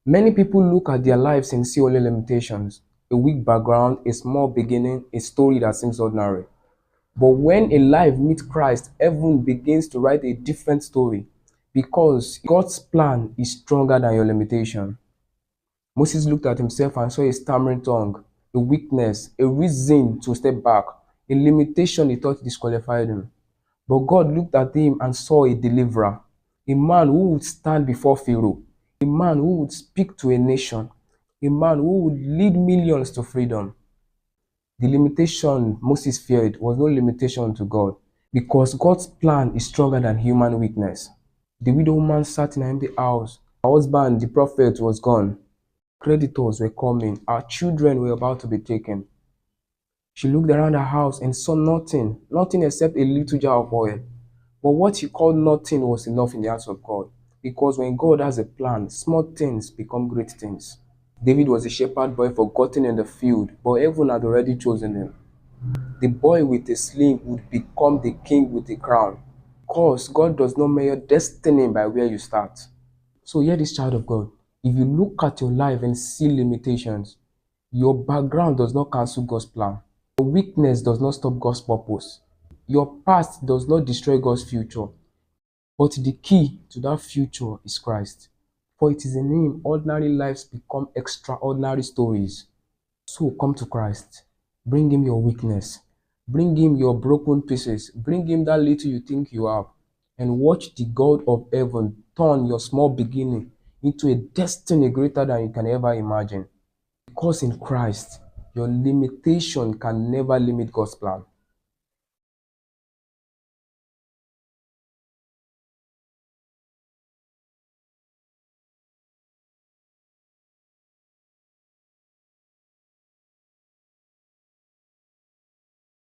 Many people look at their lives and see only limitations, a weak background, a small beginning, a story that seems ordinary. But when a life meets Christ, heaven begins to write a different story because God's plan is stronger than your limitation. Moses looked at himself and saw a stammering tongue, a weakness, a reason to step back, a limitation he thought disqualified him. But God looked at him and saw a deliverer, a man who would stand before Pharaoh, a man who would speak to a nation, a man who would lead millions to freedom. The limitation Moses feared was no limitation to God, because God's plan is stronger than human weakness. The widow woman sat in an empty house. Her husband, the prophet, was gone. Creditors were coming. Our children were about to be taken. She looked around her house and saw nothing, nothing except a little jar of oil. But what she called nothing was enough in the hands of God. Because when God has a plan, small things become great things. David was a shepherd boy forgotten in the field, but heaven had already chosen him. The boy with a sling would become the king with a crown. Because God does not measure destiny by where you start. So hear this, child of God. If you look at your life and see limitations, your background does not cancel God's plan. Your weakness does not stop God's purpose. Your past does not destroy God's future. But the key to that future is Christ. For it is in Him ordinary lives become extraordinary stories. So come to Christ. Bring Him your weakness. Bring Him your broken pieces. Bring Him that little you think you have. And watch the God of heaven turn your small beginning into a destiny greater than you can ever imagine. Because in Christ, your limitation can never limit God's plan.